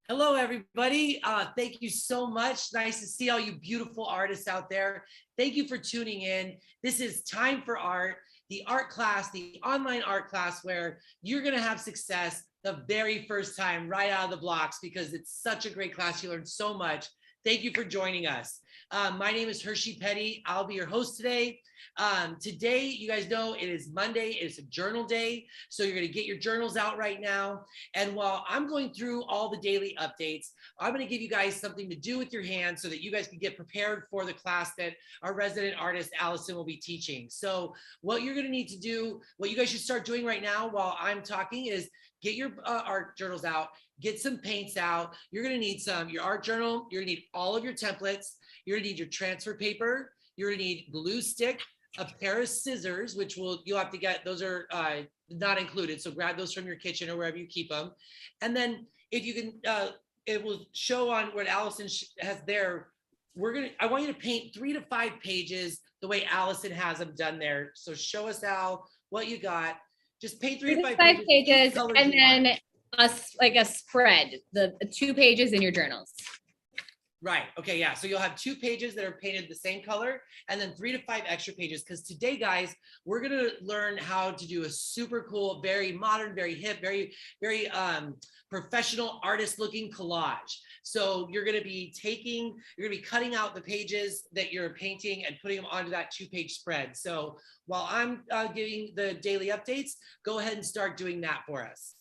Hello, everybody. Thank you so much. Nice to see all you beautiful artists out there. Thank you for tuning in. This is Time for Art, the art class, the online art class where you're going to have success the very first time right out of the blocks because it's such a great class. You learn so much. Thank you for joining us. My name is Hershey Petty. I'll be your host today. Today, you guys know it is Monday. It's a journal day. So you're going to get your journals out right now. And while I'm going through all the daily updates, I'm going to give you guys something to do with your hands so that you guys can get prepared for the class that our resident artist, Allison, will be teaching. So what you're going to need to do, what you guys should start doing right now while I'm talking is get your art journals out, get some paints out. You're going to need your art journal. You're going to need all of your templates. You're going to need your transfer paper. You're going to need glue stick, a pair of scissors, which you'll have to get. Those are not included. So grab those from your kitchen or wherever you keep them. And then if you can, it will show on what Allison has there. I want you to paint 3 to 5 pages the way Allison has them done there. So show us, Al, what you got. Just paint 3 to 5 pages and then a spread, the 2 pages in your journals. Right. Okay. Yeah. So you'll have 2 pages that are painted the same color and then 3 to 5 extra pages. Because today, guys, we're going to learn how to do a super cool, very modern, very hip, very professional artist looking collage. So you're going to be cutting out the pages that you're painting and putting them onto that 2-page spread. So while I'm giving the daily updates, go ahead and start doing that for us.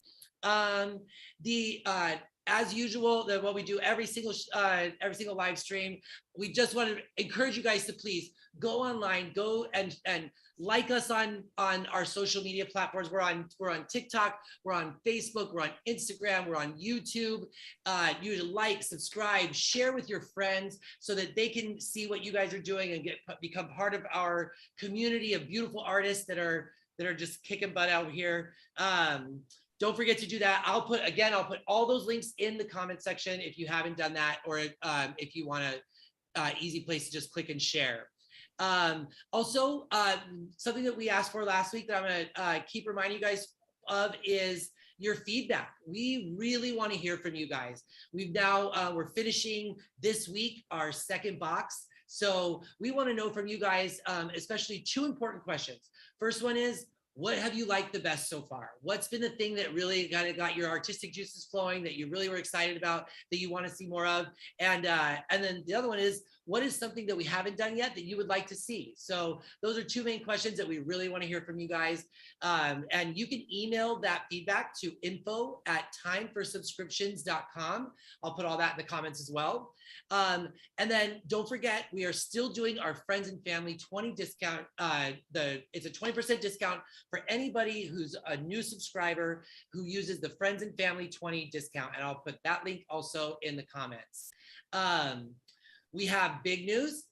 As usual, what we do every single live stream, we just want to encourage you guys to please go online, go and like us on our social media platforms. We're on TikTok, we're on Facebook, we're on Instagram, we're on YouTube. You like, subscribe, share with your friends so that they can see what you guys are doing and become part of our community of beautiful artists that are just kicking butt out here. Don't forget to do that. I'll put all those links in the comment section if you haven't done that, or if you want an easy place to just click and share. Also, something that we asked for last week that I'm going to keep reminding you guys of is your feedback. We really want to hear from you guys. We're finishing this week our 2nd box. So we want to know from you guys, especially 2 important questions. First one is, what have you liked the best so far? What's been the thing that really got your artistic juices flowing, that you really were excited about, that you want to see more of? And then the other one is, what is something that we haven't done yet that you would like to see? So those are 2 main questions that we really want to hear from you guys. And you can email that feedback to info@timeforsubscriptions.com. I'll put all that in the comments as well. And then don't forget, we are still doing our friends and family 20 discount. It's a 20% discount for anybody who's a new subscriber who uses the friends and family 20 discount. And I'll put that link also in the comments. We have big news.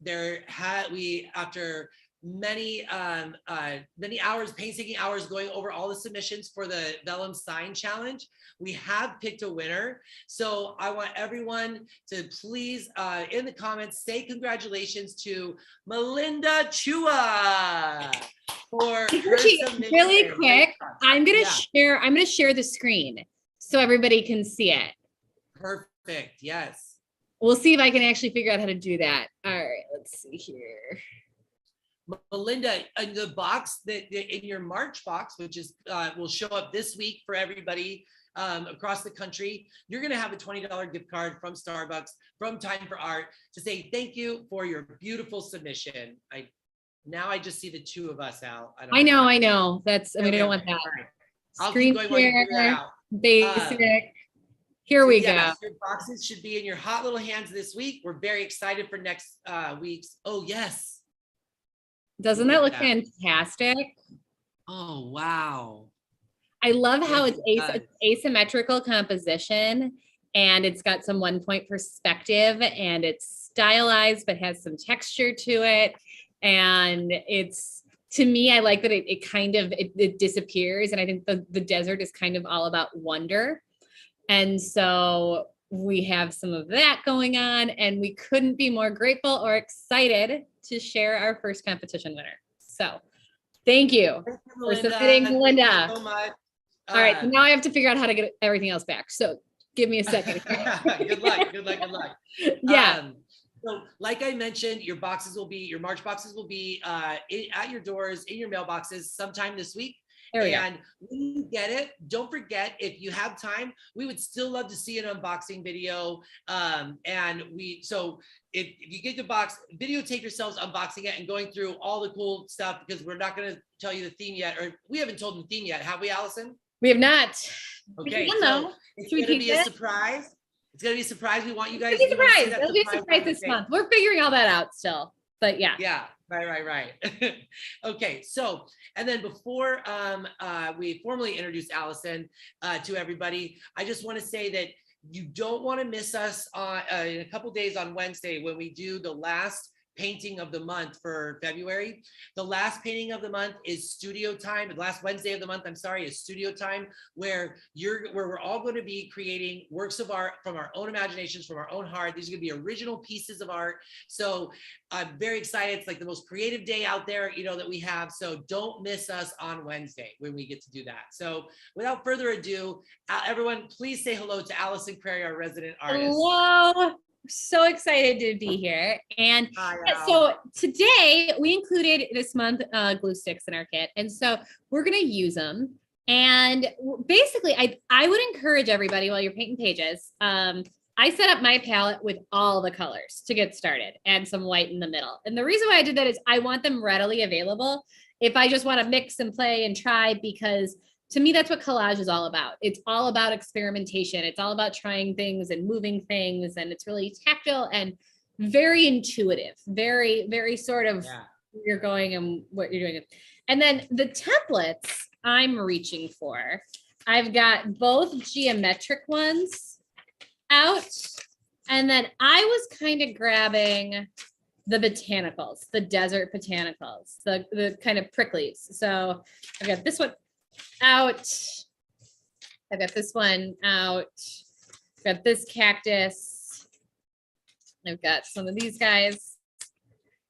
After many hours, painstaking hours going over all the submissions for the Vellum Sign Challenge, we have picked a winner. So I want everyone to please, in the comments, say congratulations to Melinda Chua for her submission. Really quick, I'm gonna share the screen so everybody can see it. Perfect. Yes. We'll see if I can actually figure out how to do that. All right, let's see here. Melinda, in the box in your March box, which is will show up this week for everybody across the country, you're going to have a $20 gift card from Starbucks from Time for Art to say thank you for your beautiful submission. I just see the 2 of us, Al. I know. I don't want that. Right. I'll keep going while you figure that out. Basic. Here we go. Your boxes should be in your hot little hands this week. We're very excited for next week's. Oh, yes. Doesn't that look fantastic? Oh, wow. I love how it's asymmetrical composition, and it's got some 1-point perspective, and it's stylized but has some texture to it. And to me, I like that it disappears. And I think the desert is kind of all about wonder. And so we have some of that going on, and we couldn't be more grateful or excited to share our first competition winner. So thank you for submitting, Melinda. Thank you so much. All right, so now I have to figure out how to get everything else back. So Give me a second. Good luck. Good luck. Good luck. Yeah. So like I mentioned, your March boxes will be at your doors, in your mailboxes sometime this week. There we And when you get it, don't forget, if you have time, we would still love to see an unboxing video. So if you get the box, videotape yourselves unboxing it and going through all the cool stuff, because we're not going to tell you the theme yet, or we haven't told them the theme yet, have we, Allison? We have not. Okay, so it's going to be a surprise. It's going to be a surprise. We want you guys to be surprised. It'll be a surprise this month. We're figuring all that out still, but yeah. Yeah. Right. Okay. So, and then before we formally introduce Allison to everybody, I just want to say that you don't want to miss us in a couple days on Wednesday when we do the last painting of the month for February. The last painting of the month is studio time. The last Wednesday of the month, I'm sorry, is studio time, where we're all going to be creating works of art from our own imaginations, from our own heart. These are going to be original pieces of art. So I'm very excited. It's like the most creative day out there, that we have. So don't miss us on Wednesday when we get to do that. So without further ado, everyone, please say hello to Allison Crary, our resident artist. Hello. So excited to be here. And so today we included this month glue sticks in our kit. And so we're going to use them. And basically, I would encourage everybody, while you're painting pages, I set up my palette with all the colors to get started and some white in the middle. And the reason why I did that is I want them readily available if I just want to mix and play and try, because to me, that's what collage is all about. It's all about experimentation. It's all about trying things and moving things. And it's really tactile and very intuitive, very, very sort of where you're going and what you're doing. And then the templates I'm reaching for, I've got both geometric ones out. And then I was kind of grabbing the botanicals, the desert botanicals, the kind of pricklies. So I've got this one out. I've got this one out. I've got this cactus. I've got some of these guys.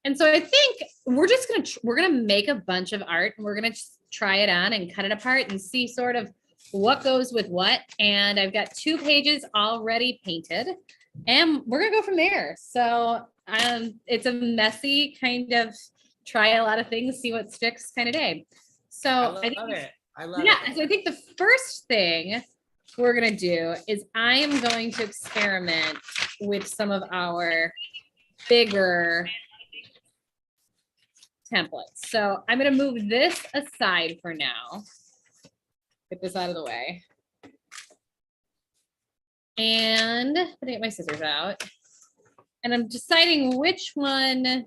And so I think we're just we're gonna make a bunch of art, and we're gonna try it on and cut it apart and see sort of what goes with what. And I've got 2 pages already painted, and we're gonna go from there. So it's a messy kind of try a lot of things, see what sticks kind of day. So I love it. So I think the first thing we're going to do is I am going to experiment with some of our bigger templates. So I'm going to move this aside for now. Get this out of the way. And I'm going to get my scissors out. And I'm deciding which one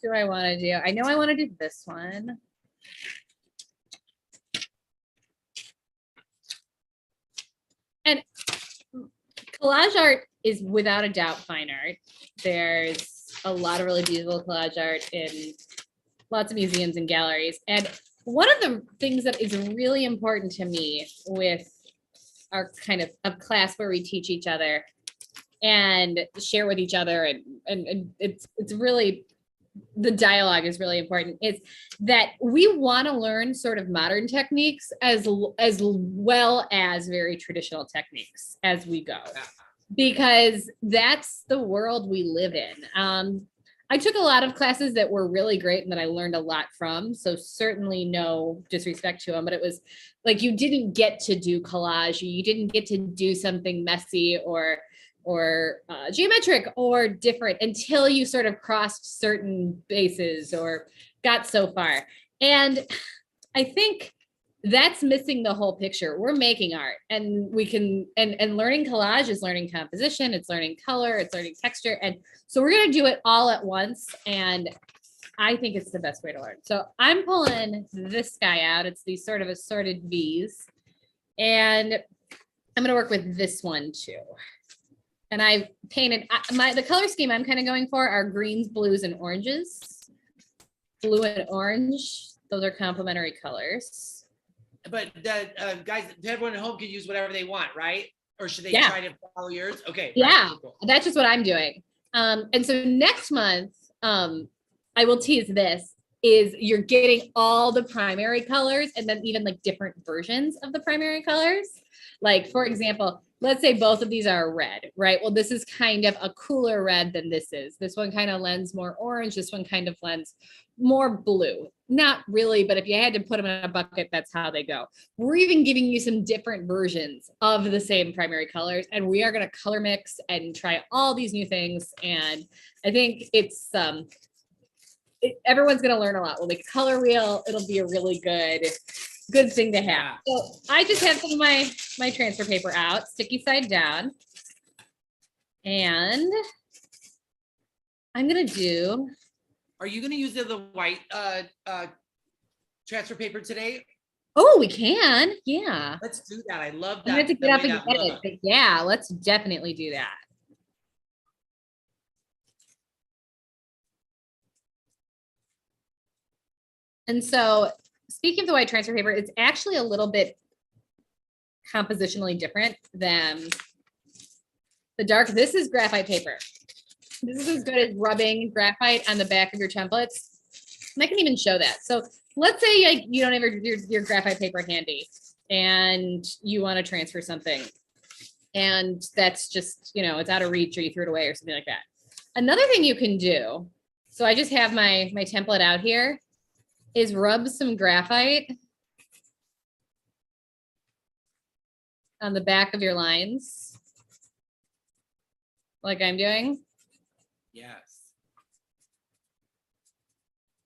do I want to do. I know I want to do this one. And collage art is without a doubt fine art. There's a lot of really beautiful collage art in lots of museums and galleries. And one of the things that is really important to me with our kind of class where we teach each other and share with each other, and it's really, the dialogue is really important, is that we want to learn sort of modern techniques as well as very traditional techniques as we go, because that's the world we live in. I took a lot of classes that were really great and that I learned a lot from, so certainly no disrespect to them, but it was like you didn't get to do collage, you didn't get to do something messy or geometric or different until you sort of crossed certain bases or got so far. And I think that's missing the whole picture. We're making art, and we can, and learning collage is learning composition, it's learning color, it's learning texture. And so we're going to do it all at once. And I think it's the best way to learn. So I'm pulling this guy out. It's these sort of assorted V's, and I'm going to work with this one too. And I've painted the color scheme I'm kind of going for are greens, blues, and oranges. Blue and orange, those are complementary colors. But guys, everyone at home can use whatever they want, right? Or should they try to follow yours? Okay. Yeah, right, cool. That's just what I'm doing. And so next month, I will tease this, is you're getting all the primary colors and then even like different versions of the primary colors. Like, for example, let's say both of these are red, right? Well, this is kind of a cooler red than this is. This one kind of lends more orange. This one kind of lends more blue. Not really, but if you had to put them in a bucket, that's how they go. We're even giving you some different versions of the same primary colors, and we are going to color mix and try all these new things. And I think it's everyone's going to learn a lot. We'll make a color wheel. It'll be a really good thing to have. Yeah. So I just have some of my transfer paper out, sticky side down. And I'm going to do. Are you going to use the white transfer paper today? Oh, we can. Yeah. Let's do that. I love that. I'm going to get up and get it. But yeah, let's definitely do that. And so speaking of the white transfer paper, it's actually a little bit compositionally different than the dark. This is graphite paper. This is as good as rubbing graphite on the back of your templates. And I can even show that. So let's say you don't have your graphite paper handy and you want to transfer something. And that's just, it's out of reach, or you threw it away or something like that. Another thing you can do, so I just have my template out here, is rub some graphite on the back of your lines, like I'm doing. Yes.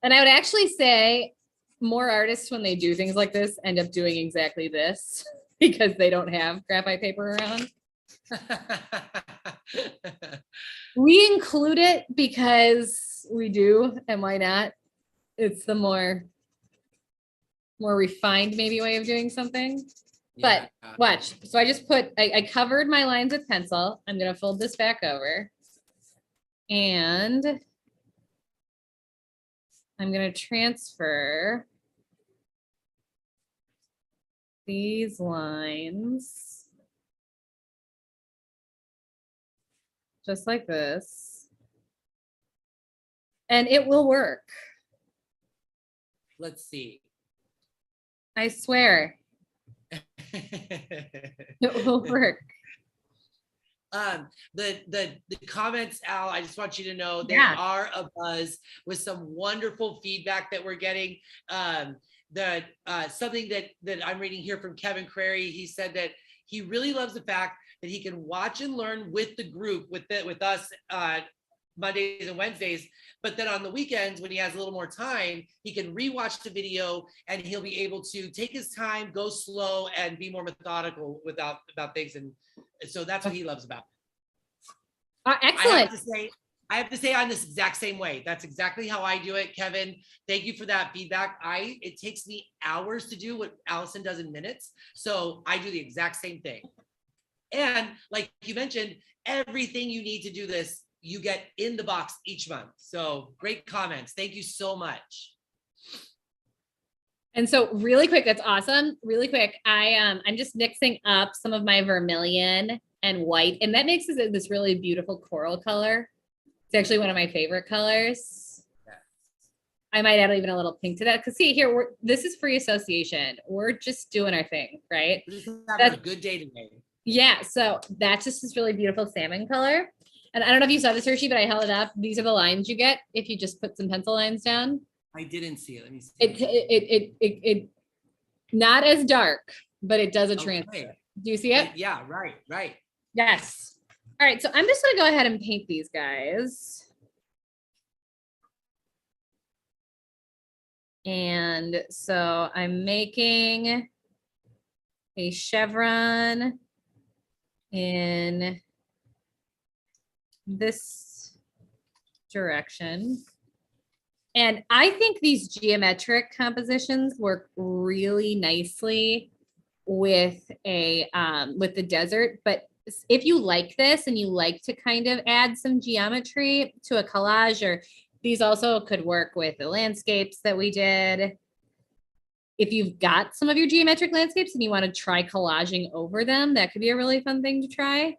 And I would actually say more artists, when they do things like this, end up doing exactly this because they don't have graphite paper around. We include it because we do, and why not? It's the more refined maybe way of doing something. But watch. So I just I covered my lines with pencil. I'm going to fold this back over. And I'm going to transfer these lines just like this. And it will work. Let's see. I swear. It will work. The comments, Al, I just want you to know they are a buzz with some wonderful feedback that we're getting. Something that I'm reading here from Kevin Crary, he said that he really loves the fact that he can watch and learn with the group, with us Mondays and Wednesdays, but then on the weekends when he has a little more time, he can rewatch the video and he'll be able to take his time, go slow, and be more methodical about things. And so that's what he loves about it. Excellent. I have to say I'm this exact same way. That's exactly how I do it. Kevin, thank you for that feedback. It takes me hours to do what Allison does in minutes. So I do the exact same thing. And like you mentioned, everything you need to do this, you get in the box each month. So great comments. Thank you so much. And so really quick, that's awesome. Really quick, I'm just mixing up some of my vermilion and white, and that makes this really beautiful coral color. It's actually one of my favorite colors. Yeah. I might add even a little pink to that, because see here, this is free association. We're just doing our thing, right? We're just having a good day today. Yeah, so that's just this really beautiful salmon color. And I don't know if you saw this, Hershey, but I held it up. These are the lines you get if you just put some pencil lines down. I didn't see it. Let me see. It not as dark, but it does a transfer. Okay. Do you see it? Yeah, right. Yes. All right, so I'm just gonna go ahead and paint these guys. And so I'm making a chevron in this direction. And I think these geometric compositions work really nicely with the desert. But if you like this and you like to kind of add some geometry to a collage, or these also could work with the landscapes that we did. If you've got some of your geometric landscapes and you want to try collaging over them, that could be a really fun thing to try.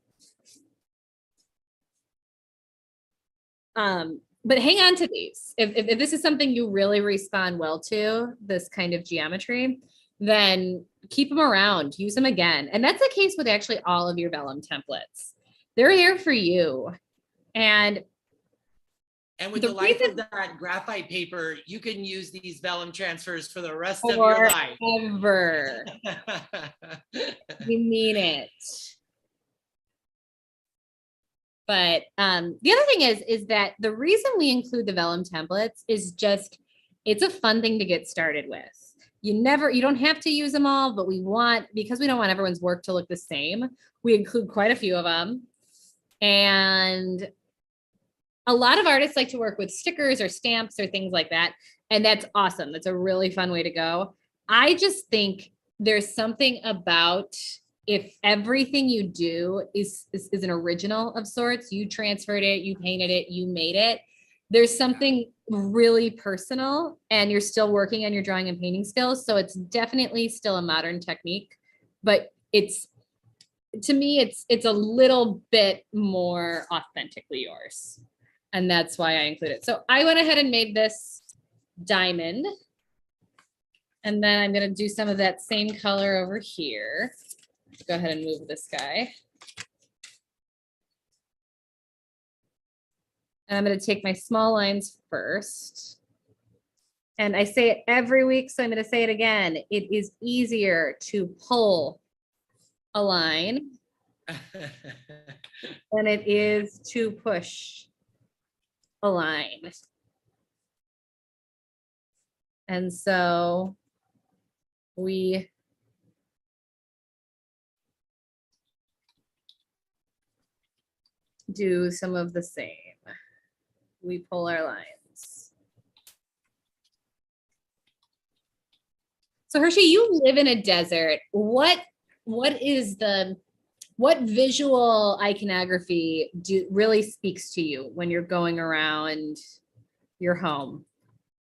But hang on to these. If this is something you really respond well to, this kind of geometry, then keep them around, use them again. And that's the case with actually all of your vellum templates. They're here for you. And with the life of that graphite paper, you can use these vellum transfers for the rest of your life. Forever. You mean it. But the other thing is that the reason we include the vellum templates is just, it's a fun thing to get started with. You don't have to use them all, but because we don't want everyone's work to look the same, we include quite a few of them. And a lot of artists like to work with stickers or stamps or things like that. And that's awesome. That's a really fun way to go. I just think there's something about, if everything you do is an original of sorts, you transferred it, you painted it, you made it, there's something really personal, and you're still working on your drawing and painting skills. So it's definitely still a modern technique, but to me, it's a little bit more authentically yours. And that's why I include it. So I went ahead and made this diamond. And then I'm going to do some of that same color over here. Go ahead and move this guy. And I'm going to take my small lines first. And I say it every week, so I'm going to say it again. It is easier to pull a line than it is to push a line. And so we do some of the same. We pull our lines. So Hershey, you live in a desert. What visual iconography really speaks to you when you're going around your home?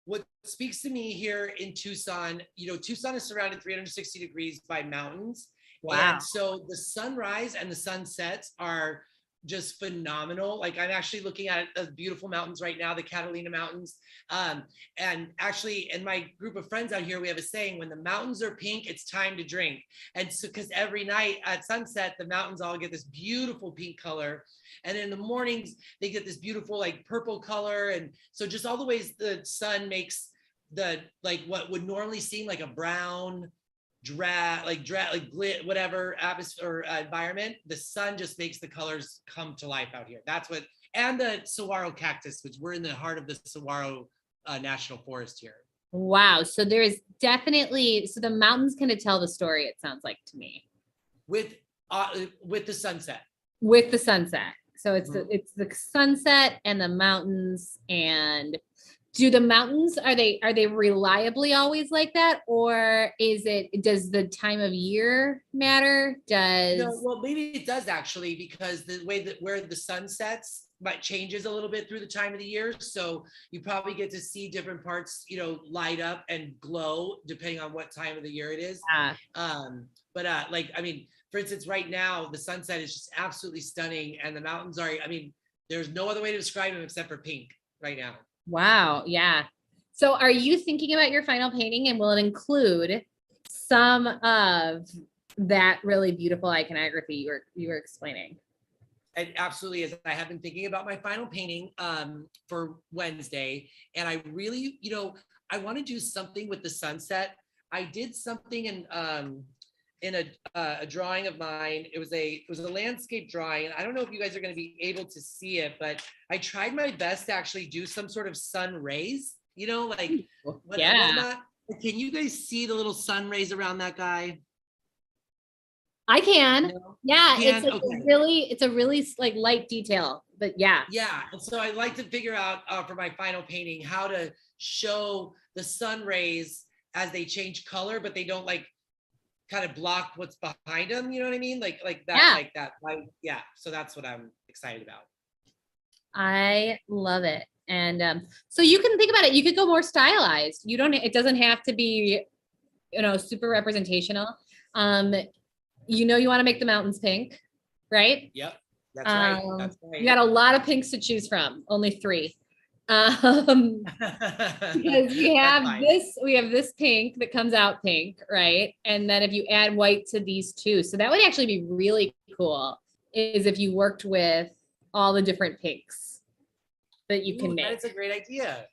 What speaks to me here in Tucson, Tucson is surrounded 360 degrees by mountains. Wow. And so the sunrise and the sunsets are just phenomenal. Like, I'm actually looking at the beautiful mountains right now, the Catalina Mountains. And actually, in my group of friends out here, we have a saying: when the mountains are pink, it's time to drink. And so, because every night at sunset, the mountains all get this beautiful pink color. And in the mornings, they get this beautiful like purple color. And so just all the ways the sun makes what would normally seem like a brown whatever atmosphere or environment, the sun just makes the colors come to life out here. That's what, and the saguaro cactus, which we're in the heart of the saguaro National Forest here. Wow. So there's definitely, so the mountains kind of tell the story, it sounds like to me. With the sunset. With the sunset. So it's the sunset and the mountains. And do the mountains, are they reliably always like that? Or does the time of year matter? No, well, maybe it does actually, because the way that where the sun sets might changes a little bit through the time of the year. So you probably get to see different parts, light up and glow depending on what time of the year it is. For instance, right now, the sunset is just absolutely stunning. And the mountains are, there's no other way to describe them except for pink right now. Wow. Yeah. So are you thinking about your final painting, and will it include some of that really beautiful iconography you were explaining? It absolutely is. I have been thinking about my final painting for Wednesday. And I really, I want to do something with the sunset. I did something in a drawing of mine. It was a landscape drawing, and I don't know if you guys are going to be able to see it, but I tried my best to actually do some sort of sun rays, whatnot. Can you guys see the little sun rays around that guy? I can. No? Yeah, Can? it's a really like light detail, but yeah. Yeah, and so I like to figure out for my final painting how to show the sun rays as they change color, but they don't kind of block what's behind them, you know what I mean? Like that. Yeah. So that's what I'm excited about. I love it. And so you can think about it. You could go more stylized. It doesn't have to be, super representational. You want to make the mountains pink, right? Yep. That's right. You got a lot of pinks to choose from, only 3. Um, because That's we have this pink that comes out pink, right? And then if you add white to these two, so that would actually be really cool, is if you worked with all the different pinks that you can make. That's a great idea.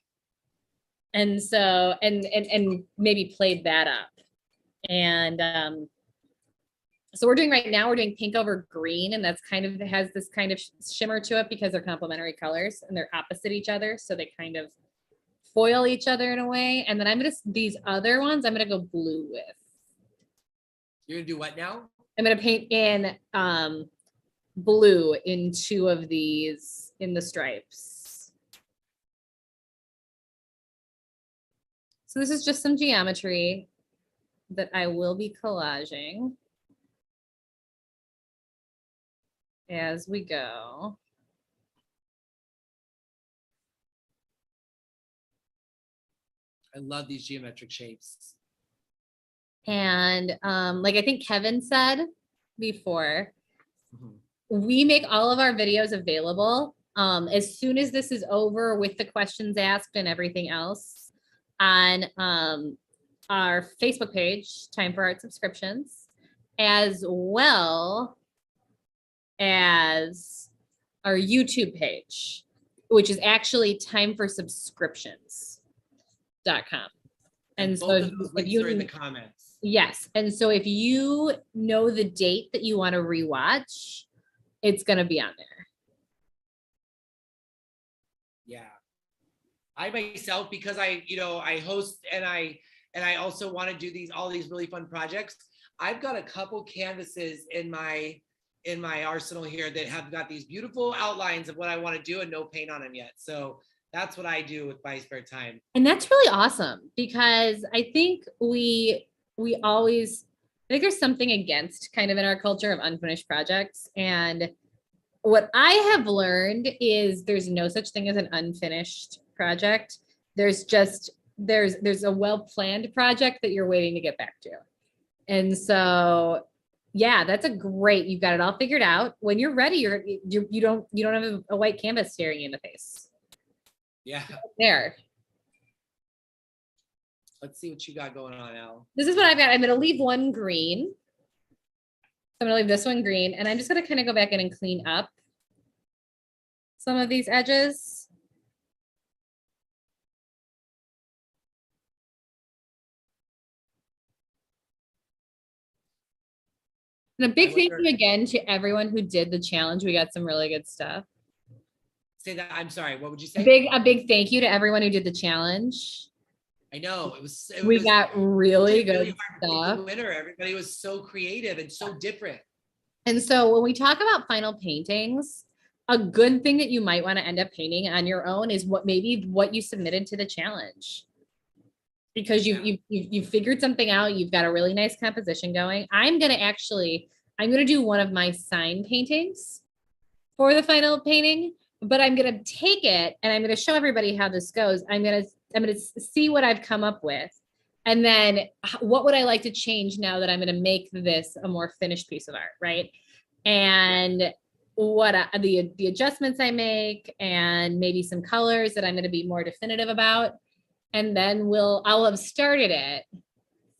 And so, and maybe played that up. And so we're doing right now, we're doing pink over green, and that's kind of has this kind of shimmer to it because they're complementary colors and they're opposite each other. So they kind of foil each other in a way. And then I'm gonna, these other ones, I'm gonna go blue with. You're gonna do what now? I'm gonna paint in blue in two of these in the stripes. So this is just some geometry that I will be collaging as we go. I love these geometric shapes. And like I think Kevin said before, we make all of our videos available as soon as this is over with the questions asked and everything else on our Facebook page, Time for Art Subscriptions, as well as our YouTube page, which is actually timeforsubscriptions.com. And so if you are in the comments. Yes. And so if you know the date that you want to rewatch, it's going to be on there. Yeah. I myself, because I host and I also want to do all these really fun projects. I've got a couple canvases in my arsenal here that have got these beautiful outlines of what I want to do and no paint on them yet. So that's what I do with my spare time. And that's really awesome because I think we always, I think there's something against kind of in our culture of unfinished projects. And what I have learned is there's no such thing as an unfinished project. There's just, there's a well-planned project that you're waiting to get back to. And so, yeah, that's a great, you've got it all figured out. When you're ready, you don't have a white canvas staring you in the face. Yeah. There. Let's see what you got going on, Al. This is what I've got. I'm going to leave one green. I'm going to leave this one green, and I'm just going to kind of go back in and clean up some of these edges. And a big thank you again to everyone who did the challenge. We got some really good stuff. Say that. I'm sorry. What would you say? A big thank you to everyone who did the challenge. I know we got really good stuff. The winner. Everybody was so creative and so different. And so when we talk about final paintings, a good thing that you might want to end up painting on your own is what you submitted to the challenge. Because you've figured something out, you've got a really nice composition going. I'm gonna do one of my sign paintings for the final painting, but I'm gonna take it and I'm gonna show everybody how this goes. I'm gonna see what I've come up with, and then what would I like to change now that I'm gonna make this a more finished piece of art, right? And what the adjustments I make, and maybe some colors that I'm gonna be more definitive about. And then I'll have started it,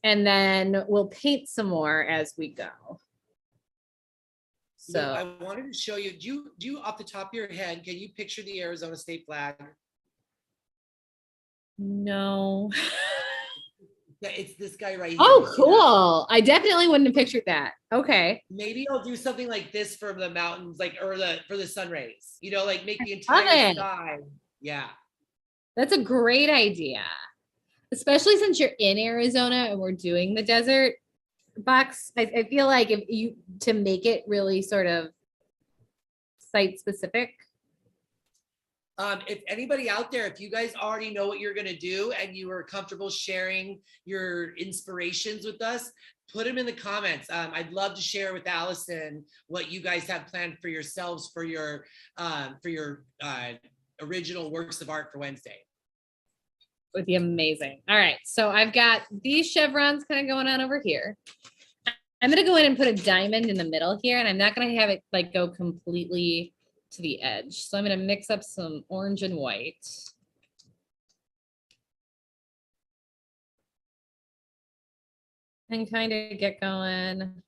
and then we'll paint some more as we go. So I wanted to show you, do you off the top of your head, can you picture the Arizona state flag? No. It's this guy right here. Oh, cool. I definitely wouldn't have pictured that. Okay. Maybe I'll do something like this from the mountains, for the sun rays, like make the entire sky. Yeah. That's a great idea, especially since you're in Arizona and we're doing the desert box. I feel like to make it really sort of site specific. If anybody out there, if you guys already know what you're going to do and you are comfortable sharing your inspirations with us, put them in the comments. I'd love to share with Allison what you guys have planned for yourselves for your original works of art for Wednesday. Would be amazing. All right, so I've got these chevrons kind of going on over here. I'm going to go in and put a diamond in the middle here, and I'm not going to have it go completely to the edge. So I'm going to mix up some orange and white. and kind of get going.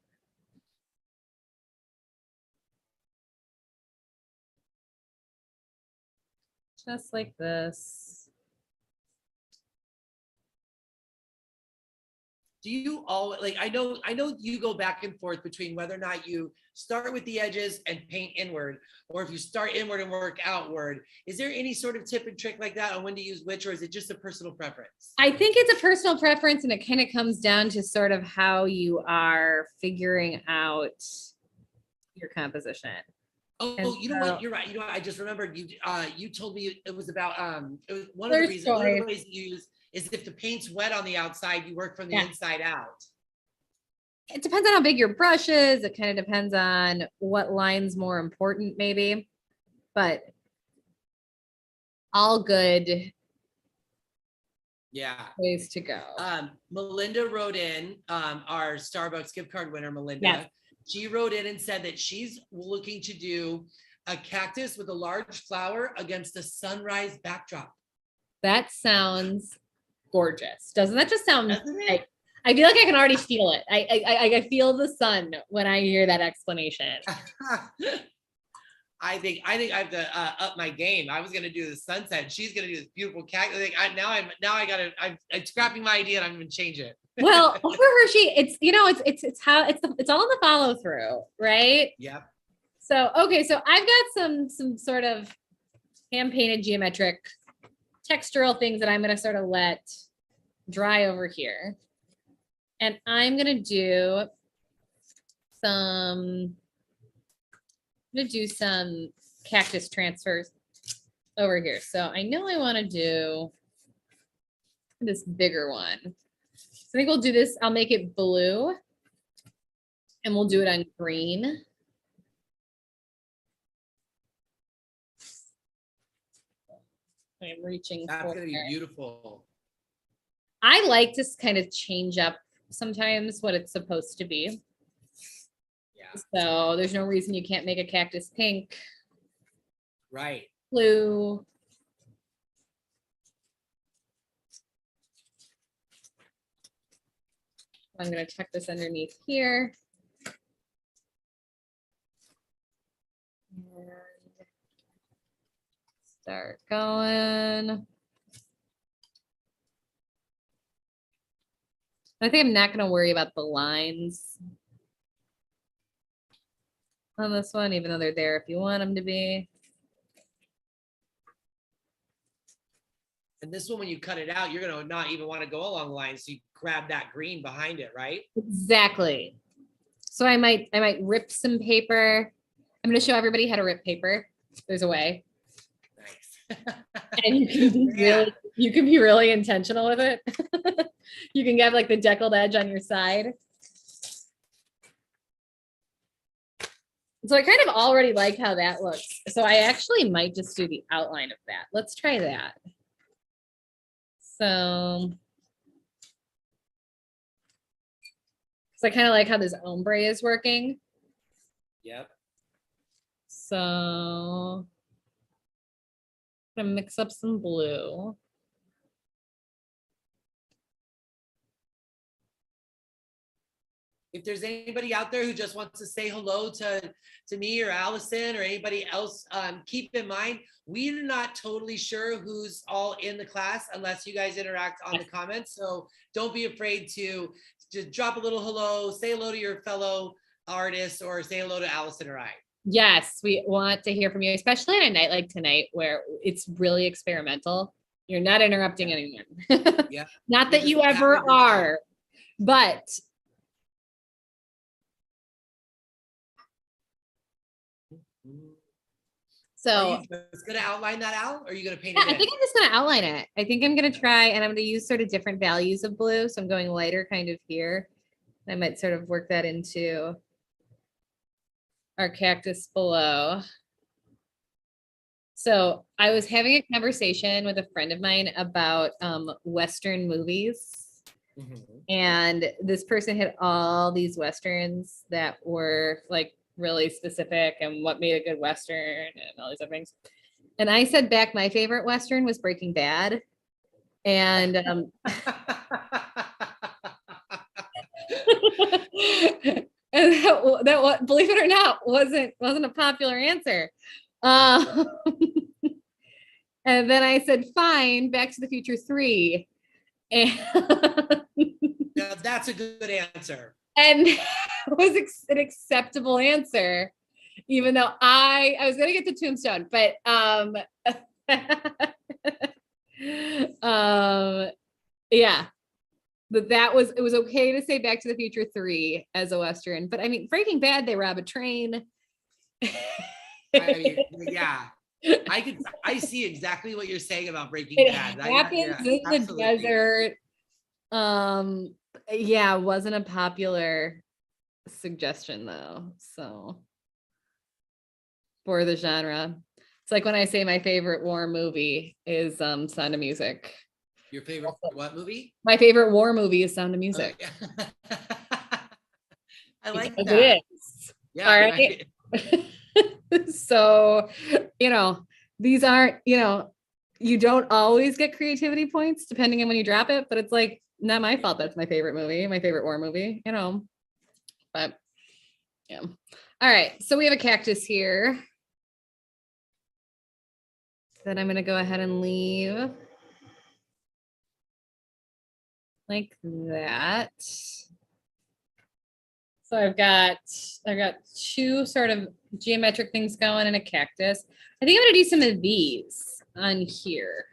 Just like this. Do you all like, I know you go back and forth between whether or not you start with the edges and paint inward, or if you start inward and work outward. Is there any sort of tip and trick like that on when to use which, or is it just a personal preference? I think it's a personal preference, and it kind of comes down to sort of how you are figuring out your composition. Oh, And you know so- what? You're right. You know what? I just remembered you. You told me it was about it was one of There's the reasons. One of the choice. ways you use is if the paint's wet on the outside, you work from the Yeah. inside out. It depends on how big your brush is. It kind of depends on what line's more important, maybe. But all good Yeah. ways to go. Melinda wrote in, our Starbucks gift card winner, Melinda. Yes. She wrote in and said that she's looking to do a cactus with a large flower against a sunrise backdrop. That sounds gorgeous. Doesn't that just sound Doesn't it? like, I feel like I can already feel it. I feel the sun when I hear that explanation. I think I have to up my game. I was gonna do the sunset. She's gonna do this beautiful cactus. Like, I'm scrapping my idea and I'm gonna change it. Well, for her, it's it's all in the follow through, right? Yep. So okay, so I've got some sort of hand painted geometric textural things that I'm gonna sort of let dry over here. And I'm gonna do some cactus transfers over here. So I know I want to do this bigger one. So I think we'll do this. I'll make it blue and we'll do it on green. I'm reaching That's for gonna be it. beautiful. I like to kind of change up sometimes what it's supposed to be. Yeah. So there's no reason you can't make a cactus pink, Right. blue. I'm going to tuck this underneath here. And start going. I think I'm not going to worry about the lines on this one, even though they're there if you want them to be. And this one, when you cut it out, you're gonna not even want to go along the line. So you grab that green behind it, right? Exactly. So I might rip some paper. I'm going to show everybody how to rip paper. There's a way. Nice. And you can be really intentional with it. You can get like the deckled edge on your side. So I kind of already like how that looks. So I actually might just do the outline of that. Let's try that. So I kind of like how this ombre is working. Yep. So I'm gonna mix up some blue. If there's anybody out there who just wants to say hello to me or Allison or anybody else, keep in mind, we're not totally sure who's all in the class unless you guys interact on the comments. So don't be afraid to just drop a little hello, say hello to your fellow artists, or say hello to Allison or I. Yes, we want to hear from you, especially on a night like tonight where it's really experimental. You're not interrupting anyone. Yeah. Not that you ever are, but so are you just gonna outline that out, or are you gonna paint yeah, it in? I think I'm just gonna outline it. I think I'm gonna try, and I'm gonna use sort of different values of blue. So I'm going lighter kind of here. I might sort of work that into our cactus below. So I was having a conversation with a friend of mine about Western movies. And this person had all these Westerns that were like really specific and what made a good Western and all these other things. And I said back my favorite Western was Breaking Bad. And And believe it or not, wasn't a popular answer. And then I said, fine, Back to the Future 3. And Now that's a good answer. And it was an acceptable answer, even though I was gonna get the Tombstone, but yeah. But it was okay to say Back to the Future 3 as a Western, but I mean, Breaking Bad, they rob a train. I mean, yeah, I see exactly what you're saying about Breaking It Bad. happens in the desert. Yeah, wasn't a popular suggestion though, so for the genre. It's like when I say my favorite war movie is Sound of Music. Your favorite what movie? My favorite war movie is Sound of Music. I like because that. It is. Yeah. All right. So, these aren't, you don't always get creativity points depending on when you drop it, but it's like not my fault. That's my favorite movie, my favorite war movie, but yeah. All right. So we have a cactus here that I'm going to go ahead and leave like that. So I've got two sort of geometric things going and a cactus. I think I'm going to do some of these on here.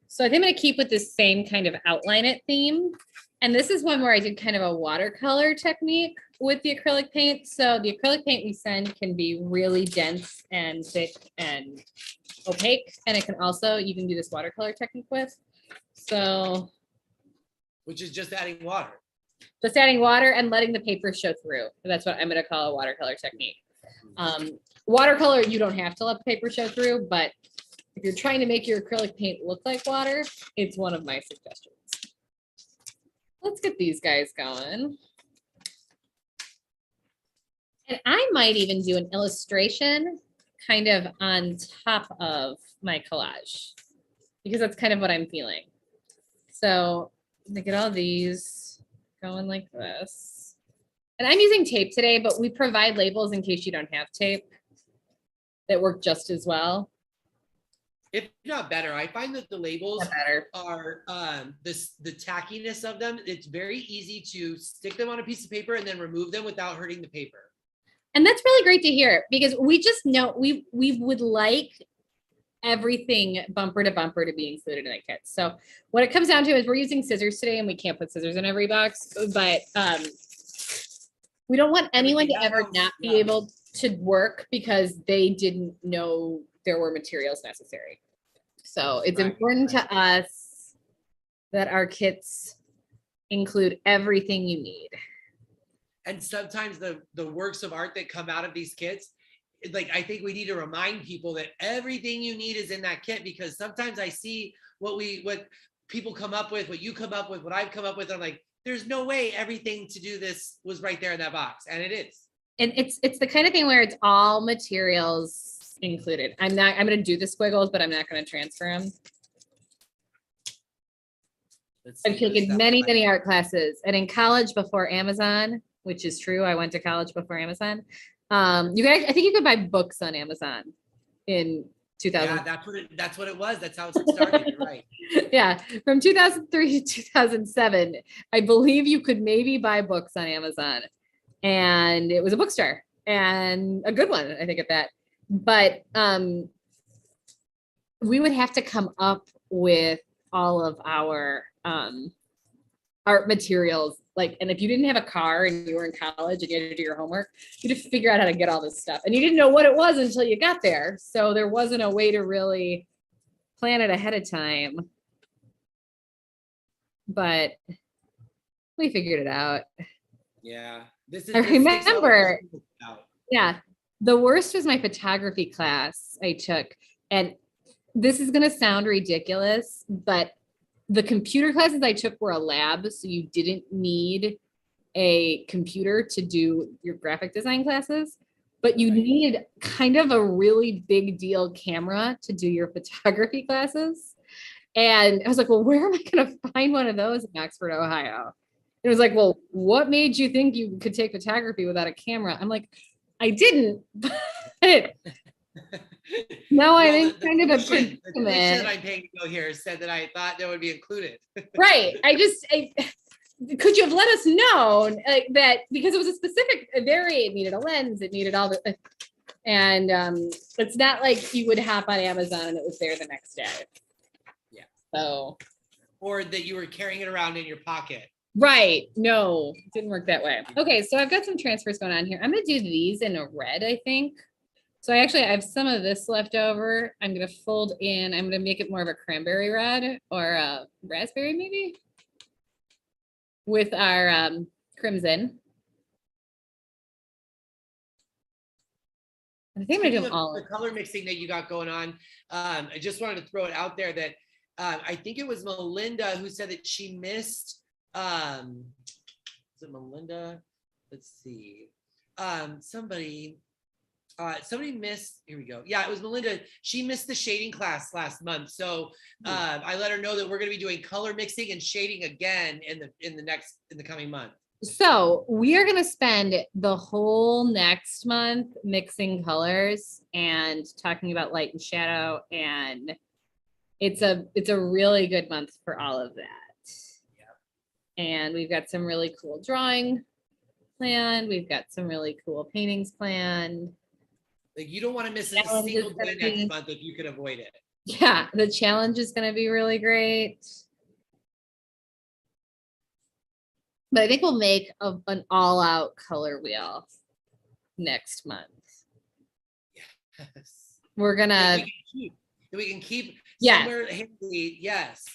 So I think I'm going to keep with the same kind of outline it theme. And this is one where I did kind of a watercolor technique with the acrylic paint. So the acrylic paint we send can be really dense and thick and opaque. And it can also, you can do this watercolor technique with. So. Which is just adding water. Just adding water and letting the paper show through. That's what I'm going to call a watercolor technique. Watercolor, you don't have to let the paper show through, but if you're trying to make your acrylic paint look like water, it's one of my suggestions. Let's get these guys going. And I might even do an illustration kind of on top of my collage because that's kind of what I'm feeling. So to get all these going like this. And I'm using tape today, but we provide labels in case you don't have tape that work just as well. If not better, I find that the labels are the tackiness of them. It's very easy to stick them on a piece of paper and then remove them without hurting the paper. And that's really great to hear because we just know we would like everything bumper to bumper to be included in a kit. So what it comes down to is we're using scissors today and we can't put scissors in every box, but we don't want anyone to ever not be able to work because they didn't know there were materials necessary. So it's important to us that our kits include everything you need. And sometimes the works of art that come out of these kits, like I think we need to remind people that everything you need is in that kit, because sometimes I see what people come up with, what you come up with, what I've come up with. I'm like, there's no way everything to do this was right there in that box, and it is. And it's the kind of thing where it's all materials included. I'm going to do the squiggles, but I'm not going to transfer them. I've taken many art classes, and in college before Amazon, which is true, I went to college before Amazon. I think you could buy books on Amazon in 2000. Yeah, that's what it was. That's how it started. You're right. Yeah, from 2003 to 2007, I believe you could maybe buy books on Amazon, and it was a bookstore and a good one, I think, at that. But we would have to come up with all of our art materials. And if you didn't have a car and you were in college and you had to do your homework, you had to figure out how to get all this stuff. And you didn't know what it was until you got there. So there wasn't a way to really plan it ahead of time. But we figured it out. Yeah. I remember. Yeah. The worst was my photography class I took. And this is going to sound ridiculous, but the computer classes I took were a lab, so you didn't need a computer to do your graphic design classes, but you needed kind of a really big deal camera to do your photography classes. And I was like, well, where am I going to find one of those in Oxford, Ohio? It was like, well, what made you think you could take photography without a camera? I'm like, I didn't, but no, I'm in kind of a The tuition that predicament. I'm paying to go here said that I thought that would be included. Right. Could you have let us know like that, because it was a specific, it needed a lens, it needed all the, and it's not like you would hop on Amazon and it was there the next day. Yeah. So. Or that you were carrying it around in your pocket. Right. No, it didn't work that way. Okay, so I've got some transfers going on here. I'm gonna do these in a red, I think. So I have some of this left over. I'm gonna fold in, I'm gonna make it more of a cranberry red or a raspberry maybe with our crimson. I think I'm gonna do them all. The color mixing that you got going on, I just wanted to throw it out there that I think it was Melinda who said that she missed, is it Melinda? Let's see. Somebody missed, here we go. Yeah, it was Melinda. She missed the shading class last month. So I let her know that we're going to be doing color mixing and shading again in the coming month. So we are going to spend the whole next month mixing colors and talking about light and shadow, and it's a really good month for all of that. Yeah. And we've got some really cool drawing planned. We've got some really cool paintings planned. Like, you don't want to miss a single day next month if you can avoid it. Yeah, the challenge is going to be really great. But I think we'll make an all-out color wheel next month. Yes. We're gonna. We can keep yeah. Somewhere handy. Yes.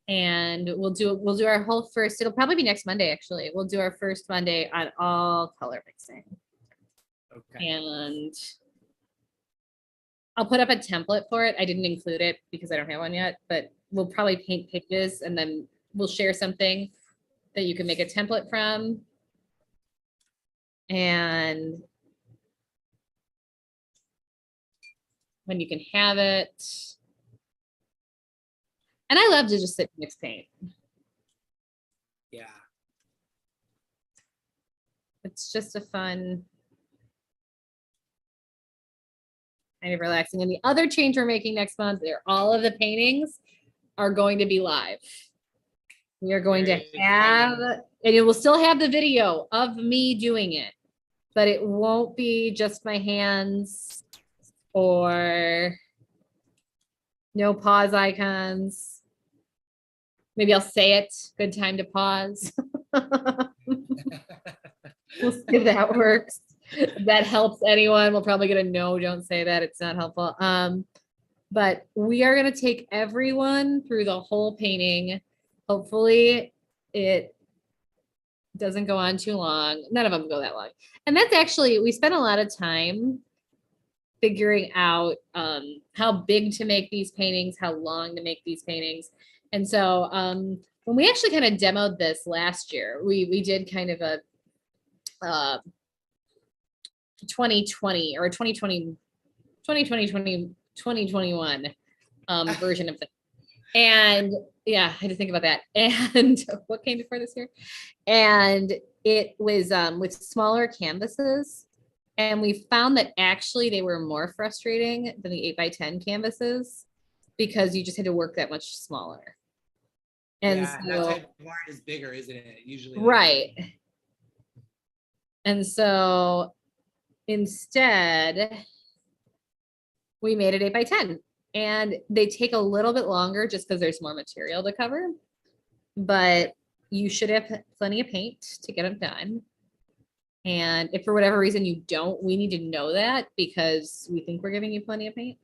And we'll do our whole first. It'll probably be next Monday. Actually, we'll do our first Monday on all color mixing. Okay. And I'll put up a template for it. I didn't include it because I don't have one yet, but we'll probably paint pages and then we'll share something that you can make a template from. And when you can have it. And I love to just sit and mix paint. Yeah. It's just a fun, kind of relaxing. And the other change we're making next month, all of the paintings are going to be live. We are going to have, and it will still have the video of me doing it, but it won't be just my hands or no pause icons. Maybe I'll say it, good time to pause. We'll see if that works. If that helps anyone. We'll probably get a no, don't say that, it's not helpful. But we are going to take everyone through the whole painting. Hopefully it doesn't go on too long. None of them go that long. And that's actually, we spent a lot of time figuring out how big to make these paintings, how long to make these paintings. And so when we actually kind of demoed this last year, we did kind of a 2020 or 2021 version of it. And yeah, I had to think about that. And what came before this year? And it was with smaller canvases. And we found that actually they were more frustrating than the 8x10 canvases because you just had to work that much smaller. And yeah, so, that type of art is bigger, isn't it? Usually. Right. And so instead, we made it 8x10. And they take a little bit longer just because there's more material to cover. But you should have plenty of paint to get them done. And if for whatever reason you don't, we need to know that because we think we're giving you plenty of paint.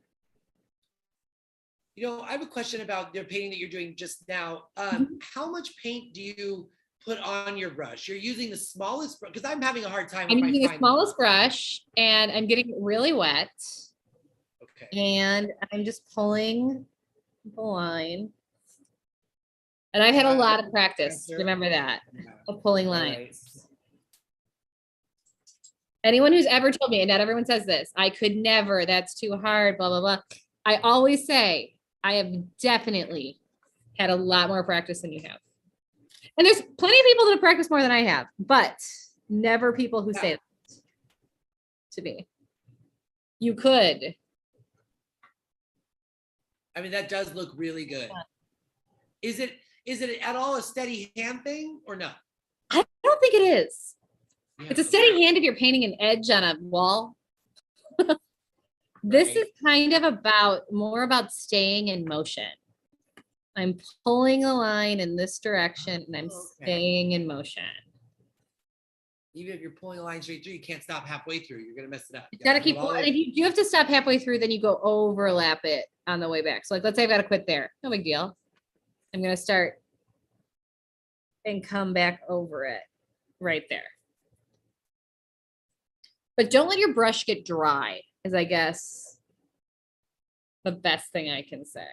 You know, I have a question about the painting that you're doing just now. How much paint do you put on your brush? You're using the smallest, because I'm having a hard time. I'm using the smallest brush and I'm getting it really wet. Okay. And I'm just pulling the line. And I've had a lot of practice, remember that, of pulling lines. Right. Anyone who's ever told me, and not everyone says this, I could never, that's too hard, blah, blah, blah. I always say, I have definitely had a lot more practice than you have. And there's plenty of people that have practiced more than I have, but never people who say that to me. You could. I mean, that does look really good. Is it at all a steady hand thing or no? I don't think it is. Yeah. It's a steady hand if you're painting an edge on a wall. This is kind of more about staying in motion. I'm pulling a line in this direction and I'm staying in motion. Even if you're pulling a line straight through, you can't stop halfway through. You're gonna mess it up. You gotta keep pulling. If you do have to stop halfway through, then you go overlap it on the way back. So like, let's say I've got to quit there. No big deal. I'm gonna start and come back over it right there. But don't let your brush get dry, is I guess the best thing I can say.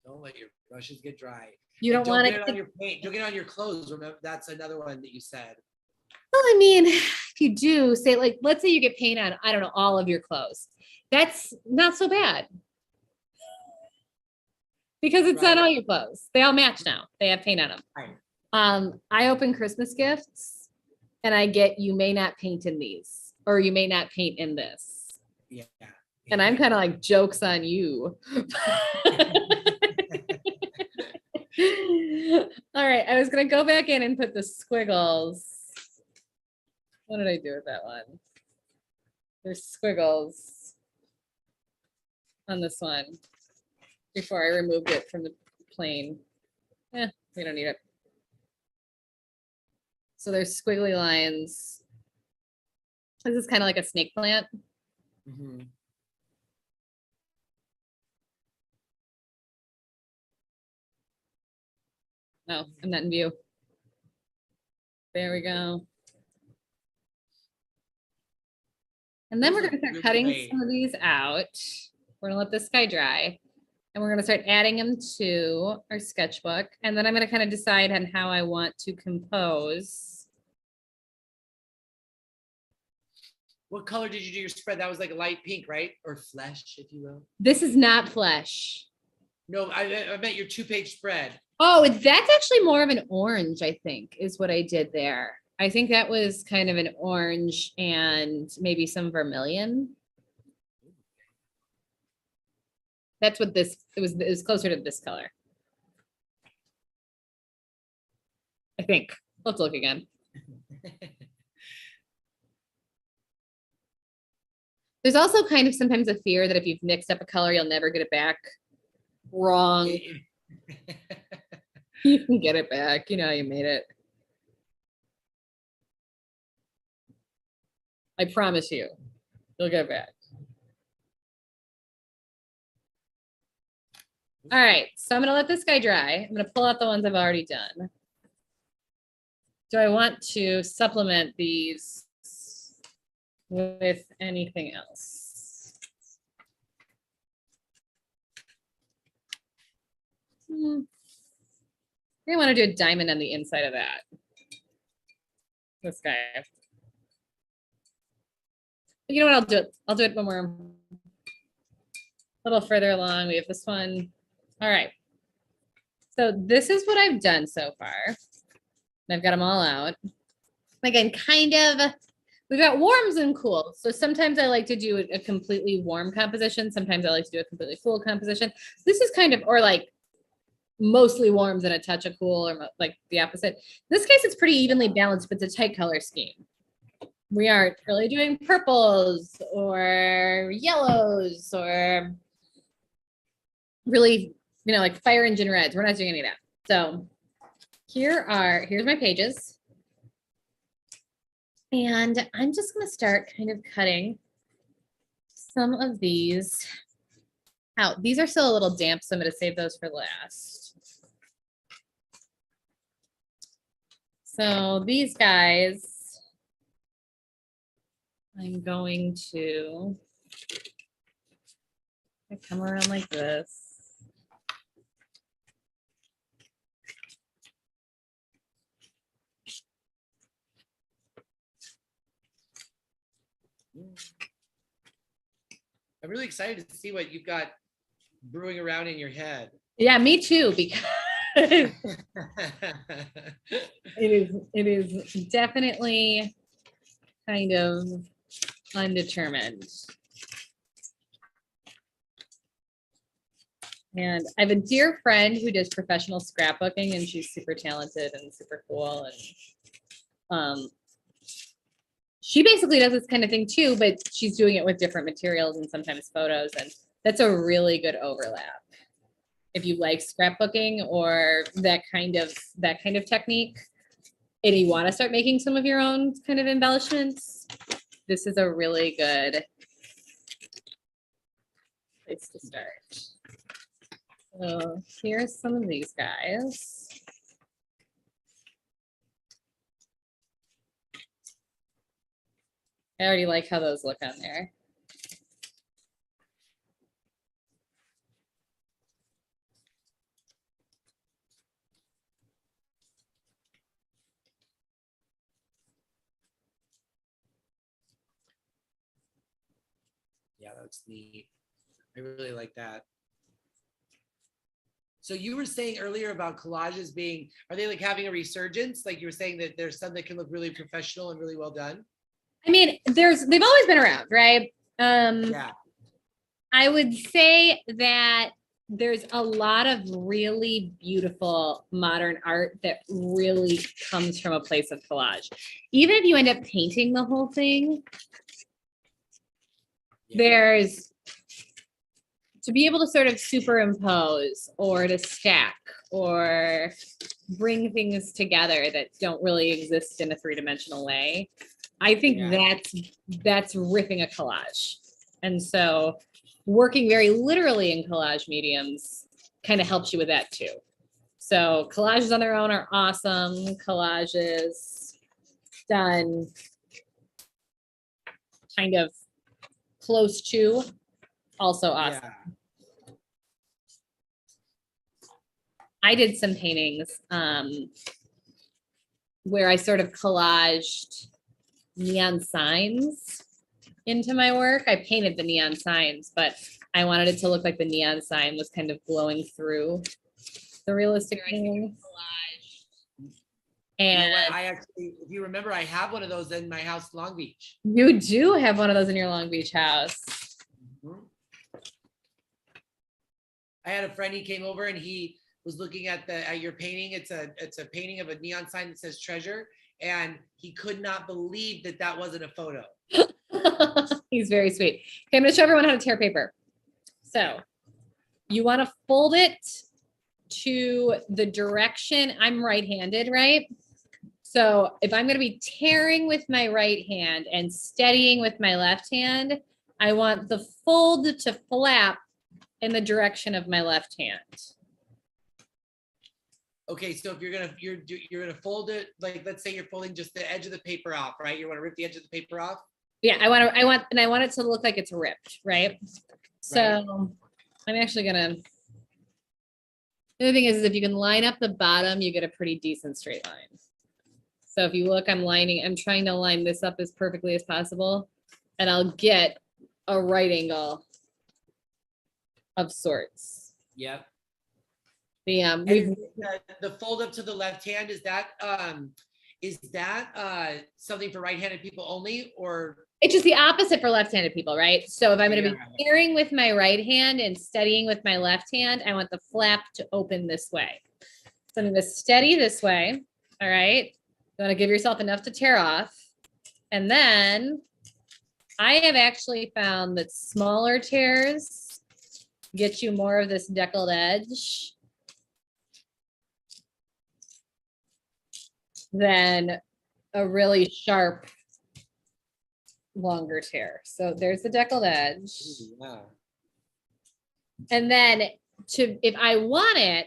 Don't let your brushes get dry. You don't want it on your paint. Don't get it on your clothes. Remember, that's another one that you said. Well, I mean, if you do say, like, let's say you get paint on, I don't know, all of your clothes. That's not so bad. Because it's not all your clothes. They all match now. They have paint on them. Right. I open Christmas gifts and I get, you may not paint in these, or you may not paint in this. Yeah. And I'm kind of like, joke's on you. All right, I was gonna go back in and put the squiggles. What did I do with that one? There's squiggles on this one before I removed it from the plane. We don't need it. So there's squiggly lines. This is kind of like a snake plant. Mm-hmm. No, I'm not in view. There we go. And then we're going to start cutting some of these out. We're going to let this guy dry. And we're going to start adding them to our sketchbook. And then I'm going to kind of decide on how I want to compose. What color did you do your spread? That was like a light pink, right? Or flesh, if you will. This is not flesh. No, I meant your 2-page spread. Oh, that's actually more of an orange, I think, is what I did there. I think that was kind of an orange and maybe some vermilion. That's what this, it was closer to this color. I think. Let's look again. There's also kind of sometimes a fear that if you've mixed up a color, you'll never get it back. Wrong. You can get it back. You know how you made it. I promise you, you'll get it back. All right, so I'm gonna let this guy dry. I'm gonna pull out the ones I've already done. Do I want to supplement these with anything else? I want to do a diamond on the inside of that. This guy. You know what, I'll do it. I'll do it when we're a little further along. We have this one. All right. So this is what I've done so far. I've got them all out. Again, kind of, we've got warms and cools. So sometimes I like to do a completely warm composition. Sometimes I like to do a completely cool composition. This is kind of, or like mostly warms and a touch of cool, or like the opposite. In this case, it's pretty evenly balanced, but it's a tight color scheme. We aren't really doing purples or yellows or really, you know, like fire engine reds. We're not doing any of that. So here's my pages. And I'm just going to start kind of cutting some of these out. These are still a little damp, so I'm going to save those for last. So these guys, I'm going to come around like this. I'm really excited to see what you've got brewing around in your head. Yeah, me too, because it is definitely kind of undetermined. And I have a dear friend who does professional scrapbooking, and she's super talented and super cool. And she basically does this kind of thing too, but she's doing it with different materials and sometimes photos. And that's a really good overlap. If you like scrapbooking or that kind of technique, and you want to start making some of your own kind of embellishments, this is a really good place to start. So here's some of these guys. I already like how those look on there. Yeah, that's neat. I really like that. So you were saying earlier about collages being, are they like having a resurgence? Like you were saying that there's some that can look really professional and really well done. I mean, they've always been around, right? Yeah. I would say that there's a lot of really beautiful modern art that really comes from a place of collage. Even if you end up painting the whole thing, there's to be able to sort of superimpose or to stack or bring things together that don't really exist in a three-dimensional way. I think that's ripping a collage. And so working very literally in collage mediums kind of helps you with that too. So collages on their own are awesome. Collages done kind of close to, also awesome. Yeah. I did some paintings where I sort of collaged neon signs into my work. I painted the neon signs, but I wanted it to look like the neon sign was kind of glowing through the realistic painting. And you know I actually, if you remember, I have one of those in my house in Long Beach. You do have one of those in your Long Beach house. Mm-hmm. I had a friend, he came over and he was looking at your painting. It's a painting of a neon sign that says treasure. And he could not believe that that wasn't a photo. He's very sweet. Okay, I'm going to show everyone how to tear paper. So you want to fold it to the direction. I'm right-handed, right? So if I'm going to be tearing with my right hand and steadying with my left hand, I want the fold to flap in the direction of my left hand. Okay, so if you're gonna fold it, like let's say you're folding just the edge of the paper off, right? You want to rip the edge of the paper off. Yeah, I want it to look like it's ripped, right? So right. I'm actually gonna. The other thing is if you can line up the bottom, you get a pretty decent straight line. So if you look, I'm trying to line this up as perfectly as possible, and I'll get a right angle of sorts. Yep. The fold up to the left hand, is that something for right-handed people only, or? It's just the opposite for left-handed people, right? So if I'm going to be tearing with my right hand and steadying with my left hand, I want the flap to open this way. So I'm going to steady this way. All right. You want to give yourself enough to tear off. And then I have actually found that smaller tears get you more of this deckled edge than a really sharp, longer tear. So there's the deckled edge. Yeah. And then if I wanted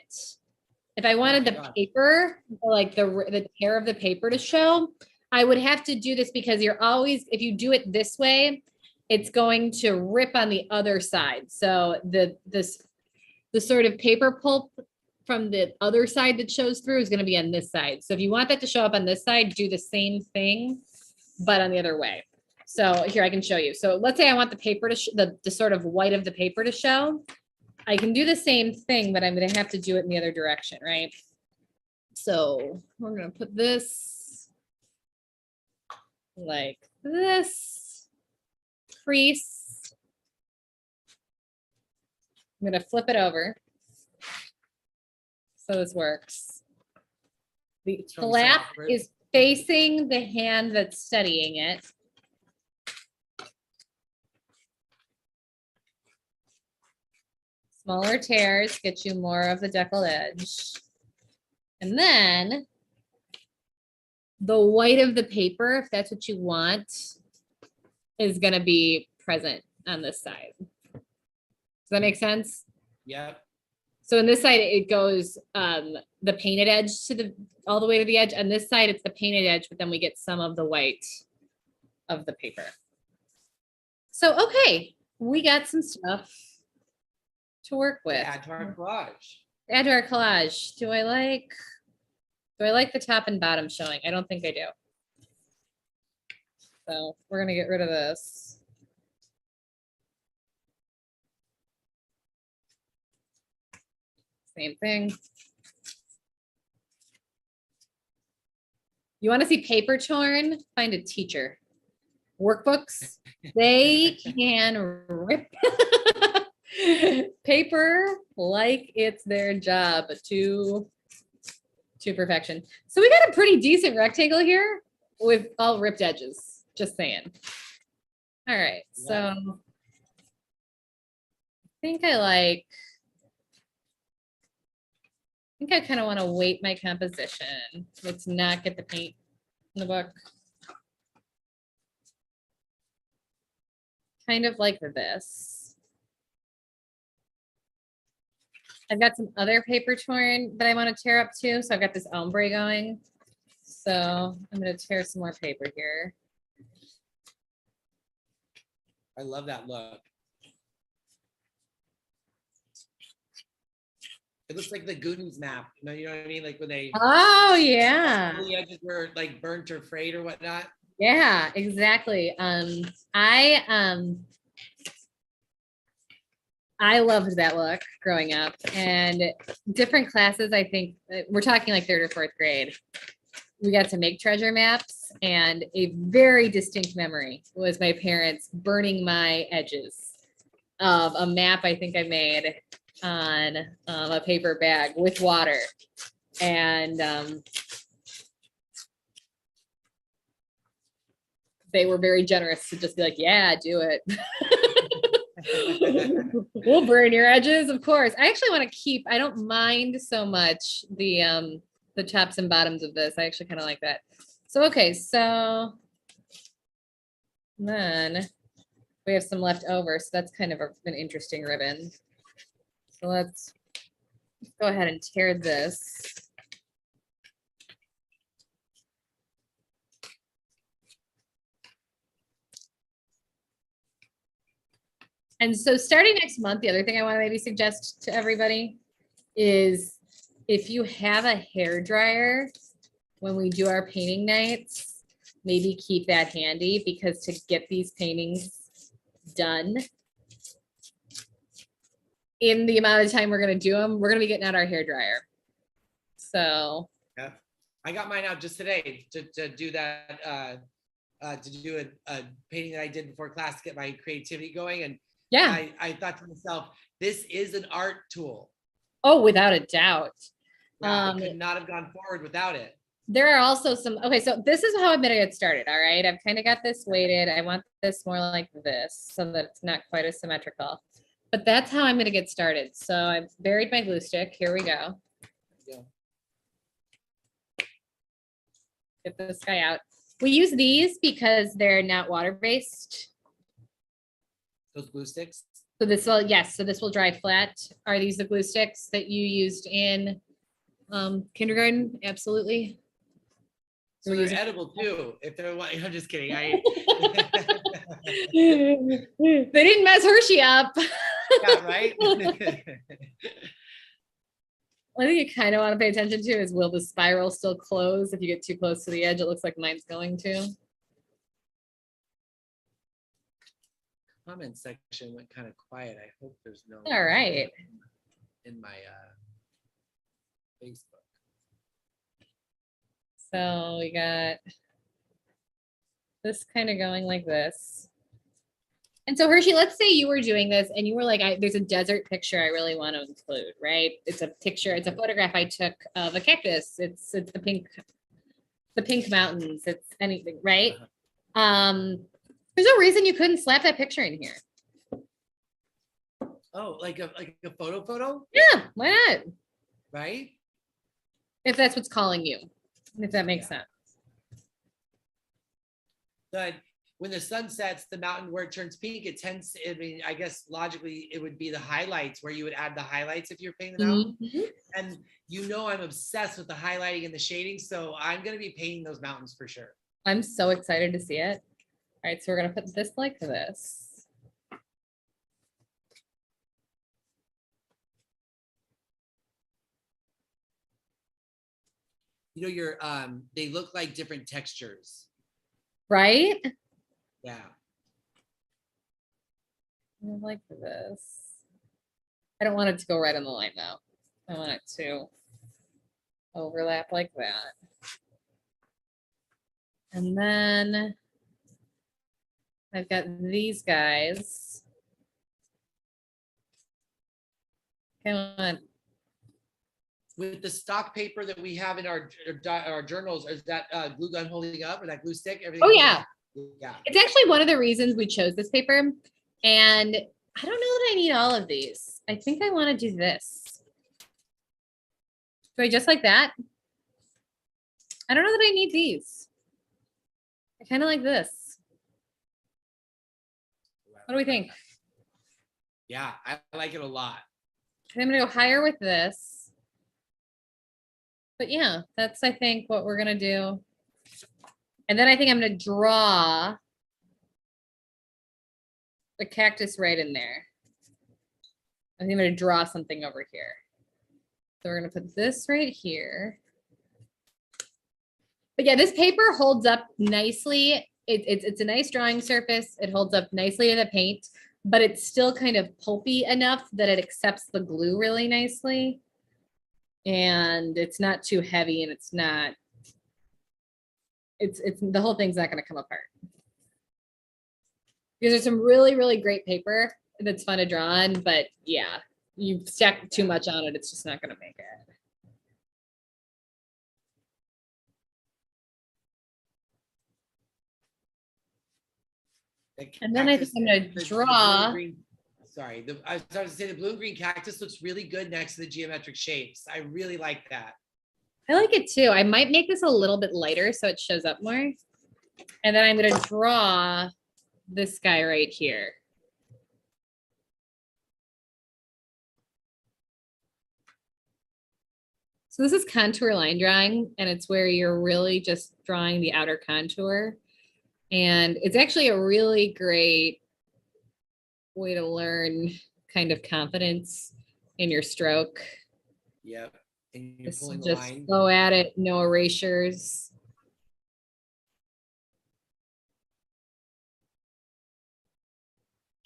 the paper, like the tear of the paper to show, I would have to do this because if you do it this way, it's going to rip on the other side. So the sort of paper pulp from the other side that shows through is going to be on this side. So if you want that to show up on this side, do the same thing, but on the other way. So here I can show you. So let's say I want the paper to the sort of white of the paper to show. I can do the same thing, but I'm gonna have to do it in the other direction, right? So we're gonna put this like this, crease. I'm gonna flip it over. So this works. The flap is facing the hand that's studying it. Smaller tears get you more of the deckle edge. And then the white of the paper, if that's what you want, is gonna be present on this side. Does that make sense? Yep. So on this side, it goes the painted edge to the all the way to the edge. On this side, it's the painted edge, but then we get some of the white of the paper. So, okay, we got some stuff to work with. Add to our collage. Add to our collage. Do I like the top and bottom showing? I don't think I do. So we're gonna get rid of this. Same thing. You want to see paper torn? Find a teacher. Workbooks, they can rip paper like it's their job to perfection. So we got a pretty decent rectangle here with all ripped edges, just saying. All right, so I think I kind of want to weight my composition. Let's not get the paint in the book. Kind of like this. I've got some other paper torn that I want to tear up too. So I've got this ombre going. So I'm going to tear some more paper here. I love that look. It looks like the Goonies map. You know what I mean? Like when they Oh yeah. the edges were like burnt or frayed or whatnot. Yeah, exactly. I loved that look growing up, and different classes. I think we're talking like 3rd or 4th grade. We got to make treasure maps, and a very distinct memory was my parents burning my edges of a map I think I made on a paper bag with water, and they were very generous to just be like, yeah, do it. We'll burn your edges, of course. I actually want to keep, I don't mind so much the tops and bottoms of this. I actually kind of like that. So, okay, so then we have some left over. So that's kind of an interesting ribbon. So let's go ahead and tear this. And so starting next month, the other thing I want to maybe suggest to everybody is if you have a hair dryer, when we do our painting nights, maybe keep that handy, because to get these paintings done in the amount of time we're going to do them, we're going to be getting out our hair dryer. So yeah, I got mine out just today to do that, to do a painting that I did before class to get my creativity going. And yeah, I thought to myself, this is an art tool. Oh, without a doubt. Yeah, I could not have gone forward without it. There are also some, okay, so this is how I'm gonna get started, all right? I've kind of got this weighted. I want this more like this so that it's not quite as symmetrical. But that's how I'm gonna get started. So I've buried my glue stick. Here we go. Yeah. Get this guy out. We use these because they're not water-based. Those glue sticks? So this will, yes, so this will dry flat. Are these the glue sticks that you used in kindergarten? Absolutely. So they're edible too. If they're, I'm just kidding. They didn't mess Hershey up. Yeah, right. One thing you kind of want to pay attention to is, will the spiral still close if you get too close to the edge? It looks like mine's going to. comment section went kind of quiet. I hope there's no. All right. In my Facebook. So we got this kind of going like this. And so Hershey, let's say you were doing this and you were like, there's a desert picture I really want to include, right? It's a picture, it's a photograph I took of a cactus. It's the pink mountains. It's anything, right? There's no reason you couldn't slap that picture in here. Oh, like a photo? Yeah, why not? Right? If that's what's calling you, if that makes sense. But when the sun sets, the mountain where it turns pink, it tends to, I mean, I guess logically it would be the highlights where you would add the highlights if you're painting the mountain. And you know I'm obsessed with the highlighting and the shading, so I'm going to be painting those mountains for sure. I'm so excited to see it. All right, so we're going to put this like this. You know, your they look like different textures. Right? Yeah. I like this. I don't want it to go right on the line though. I want it to overlap like that. And then I've got these guys. Come on. With the stock paper that we have in our journals, is that glue gun holding up or that glue stick? Everything. Oh yeah. Yeah. It's actually one of the reasons we chose this paper. And I don't know that I need all of these. I think I want to do this. Do I just like that? I don't know that I need these. I kind of like this. What do we think? Yeah, I like it a lot. I'm gonna go higher with this. But yeah, that's, I think, what we're gonna do. And then I think I'm gonna draw the cactus right in there. I think I'm gonna draw something over here. So we're gonna put this right here. But yeah, this paper holds up nicely. It's a nice drawing surface. It holds up nicely to the paint, but it's still kind of pulpy enough that it accepts the glue really nicely. And it's not too heavy, and it's not, it's the whole thing's not going to come apart. Because there's some really, really great paper that's fun to draw on, but yeah, you stack too much on it, it's just not going to make it. And then I think I'm going to draw. Sorry, I was starting to say the blue and green cactus looks really good next to the geometric shapes. I really like that. I like it too. I might make this a little bit lighter so it shows up more. And then I'm going to draw this guy right here. So this is contour line drawing, and it's where you're really just drawing the outer contour. And it's actually a really great way to learn kind of confidence in your stroke. Yep. And you're pulling the just line. Go at it, no erasures.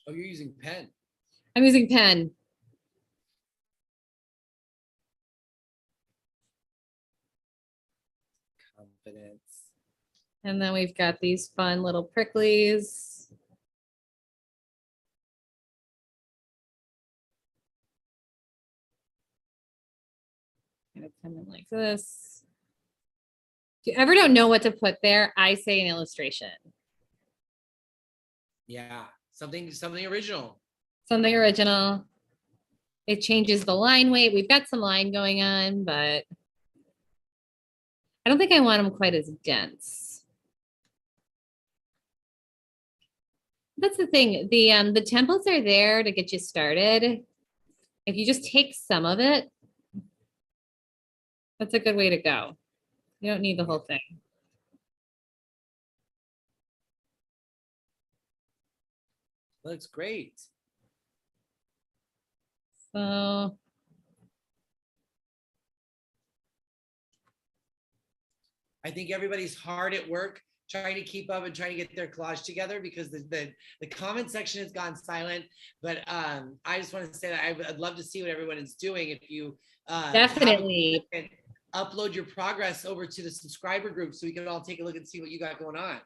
Oh, you're using pen. I'm using pen. Confidence. And then we've got these fun little pricklies. Kind of come in like this. If you ever don't know what to put there, I say an illustration. Yeah, something original. Something original. It changes the line weight. We've got some line going on, but I don't think I want them quite as dense. That's the thing. The templates are there to get you started. If you just take some of it, that's a good way to go. You don't need the whole thing. Looks great. So I think everybody's hard at work trying to keep up and trying to get their collage together because the comment section has gone silent. But I just want to say that I'd love to see what everyone is doing. If you Definitely upload your progress over to the subscriber group so we can all take a look and see what you got going on.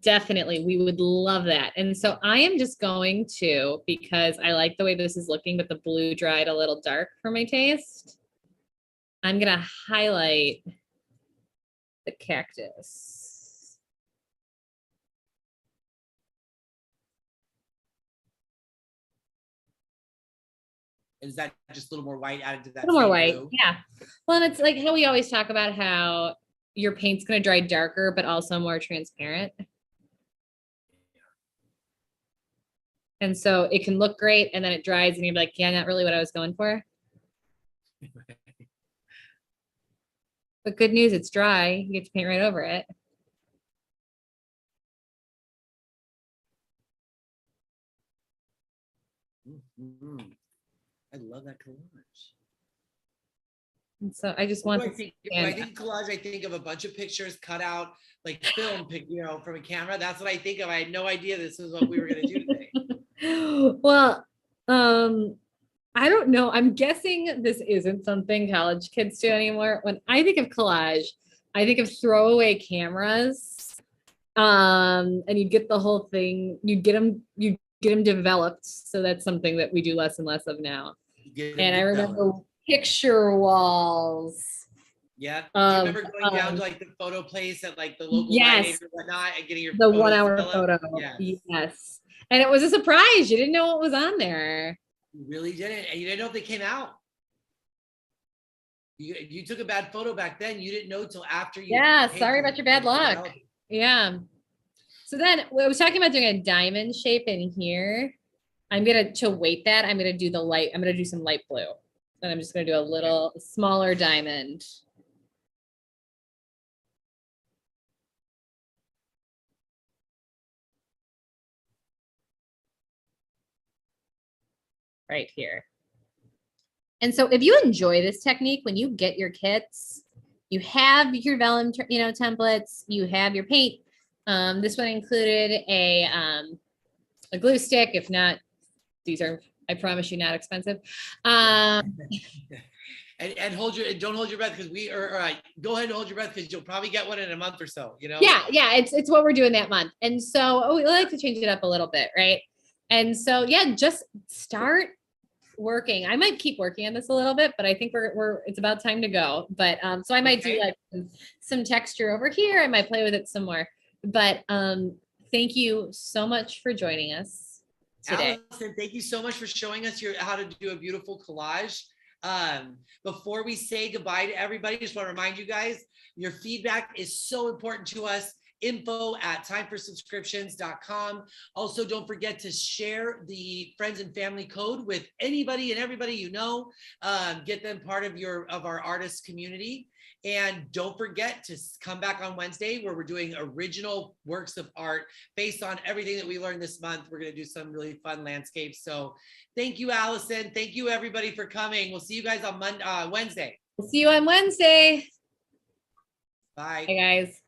Definitely. We would love that. And so I am just going to, because I like the way this is looking, but the blue dried a little dark for my taste. I'm going to highlight the cactus. Is that just a little more white added to that? A little more white. Blue? Yeah. Well, and it's like how we always talk about how your paint's going to dry darker, but also more transparent. And so it can look great and then it dries and you're like, yeah, not really what I was going for. But good news, it's dry. You get to paint right over it. Mm-hmm. I love that collage. And so I just want I think collage, I think of a bunch of pictures cut out, like film, from a camera. That's what I think of. I had no idea this was what we were going to do today. Well, I don't know. I'm guessing this isn't something college kids do anymore. When I think of collage, I think of throwaway cameras. And you'd get the whole thing, you get them developed. So that's something that we do less and less of now. And I remember picture walls. Yeah. Do you remember going down to like the photo place at like the local yes, or whatnot and getting your 1 hour photo? Yes. And it was a surprise. You didn't know what was on there. You really didn't. And you didn't know if they came out. You took a bad photo back then. You didn't know till after you. Yeah. Sorry about your bad luck. Yeah. So then I was talking about doing a diamond shape in here. I'm going to weight that. I'm going to do the light. I'm going to do some light blue. And I'm just going to do a little smaller diamond. Right here. And so if you enjoy this technique, when you get your kits, you have your vellum, templates, you have your paint. This one included a glue stick. If not, these are, I promise you, not expensive. And don't hold your breath because go ahead and hold your breath because you'll probably get one in a month or so, Yeah, it's what we're doing that month. And so we like to change it up a little bit, right? And so yeah, just start working. I might keep working on this a little bit, but I think it's about time to go. But so I might do like some texture over here. I might play with it some more. But thank you so much for joining us today. Allison, thank you so much for showing us how to do a beautiful collage. Before we say goodbye to everybody, just want to remind you guys, your feedback is so important to us. info@timeforsubscriptions.com. Also, don't forget to share the friends and family code with anybody and everybody you know. Get them part of our artist community. And don't forget to come back on Wednesday where we're doing original works of art based on everything that we learned this month. We're going to do some really fun landscapes. So thank you, Allison. Thank you, everybody, for coming. We'll see you guys on Wednesday. We'll see you on Wednesday. Bye. Bye, guys.